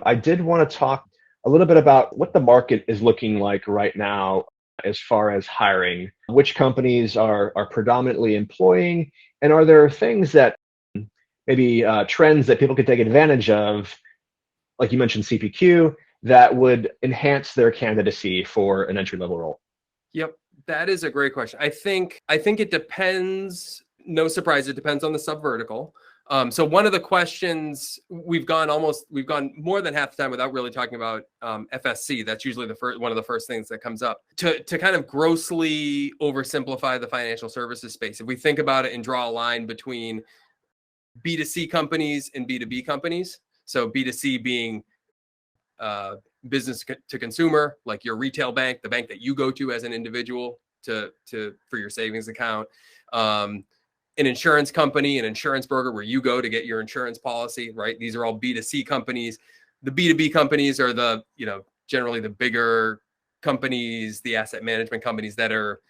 I did want to talk a little bit about what the market is looking like right now as far as hiring. Which companies are predominantly employing, and are there things that maybe trends that people could take advantage of, like you mentioned CPQ, that would enhance their candidacy for an entry level role? Yep, that is a great question. I think it depends. No surprise, it depends on the subvertical. So one of the questions we've gone more than half the time without really talking about FSC. That's usually one of the first things that comes up to kind of grossly oversimplify the financial services space. If we think about it and draw a line between B2C companies and B2B companies, so B2C being business to consumer, like your retail bank, the bank that you go to as an individual for your savings account. An insurance company, an insurance broker where you go to get your insurance policy, right? These are all B2C companies. The B2B companies are generally the bigger companies, the asset management companies that are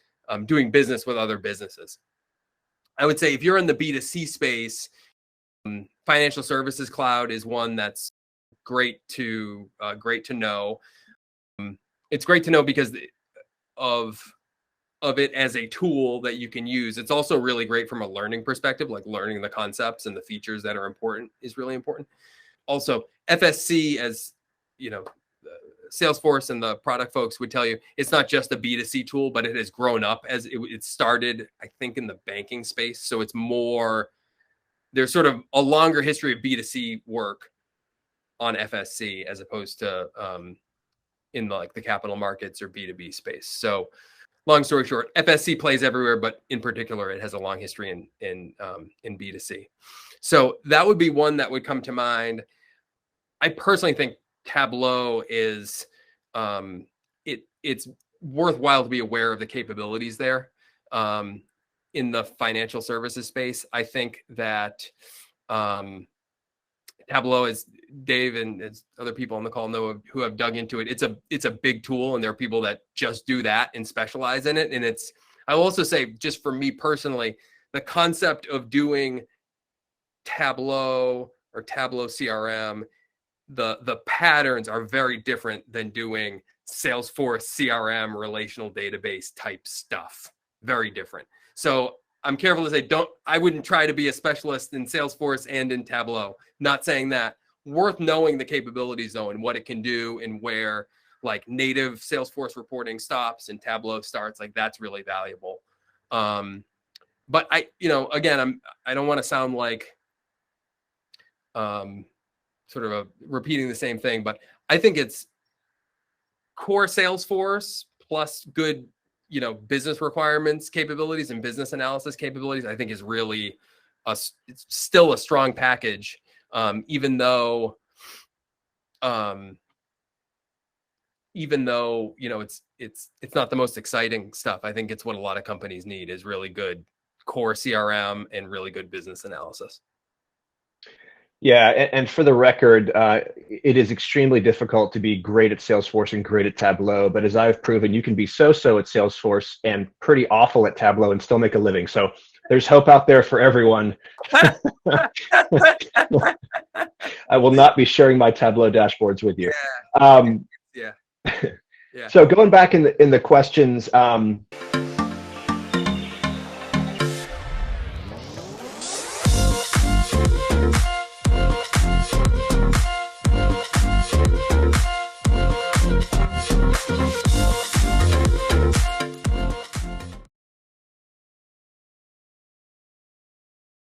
doing business with other businesses. I would say if you're in the B2C space, financial services cloud is one that's great to know. It's great to know because of it as a tool that you can use. It's also really great from a learning perspective, like learning the concepts and the features that are important is really important. Also, FSC, as you know, Salesforce and the product folks would tell you, it's not just a B2C tool, but it has grown up as it started, I think, in the banking space. So it's more, there's sort of a longer history of B2C work on FSC as opposed to in the capital markets or B2B space. So long story short, FSC plays everywhere, but in particular, it has a long history in B2C. So that would be one that would come to mind. I personally think Tableau is it's worthwhile to be aware of the capabilities there in the financial services space. I think that Tableau, as Dave and as other people on the call know who have dug into it, it's a big tool, and there are people that just do that and specialize in it. And I will also say, just for me personally, the concept of doing Tableau or Tableau CRM, the patterns are very different than doing Salesforce CRM relational database type stuff. Very different. So I'm careful to say, I wouldn't try to be a specialist in Salesforce and in Tableau. Not saying that. Worth knowing the capabilities though, and what it can do, and where like native Salesforce reporting stops and Tableau starts, like that's really valuable. But I don't want to sound like sort of repeating the same thing, but I think it's core Salesforce plus good business requirements capabilities and business analysis capabilities, I think is really it's still a strong package, even though it's not the most exciting stuff. I think it's what a lot of companies need is really good core CRM and really good business analysis. Yeah, and for the record, it is extremely difficult to be great at Salesforce and great at Tableau. But as I've proven, you can be so-so at Salesforce and pretty awful at Tableau and still make a living. So there's hope out there for everyone. I will not be sharing my Tableau dashboards with you. Yeah. So going back in the questions.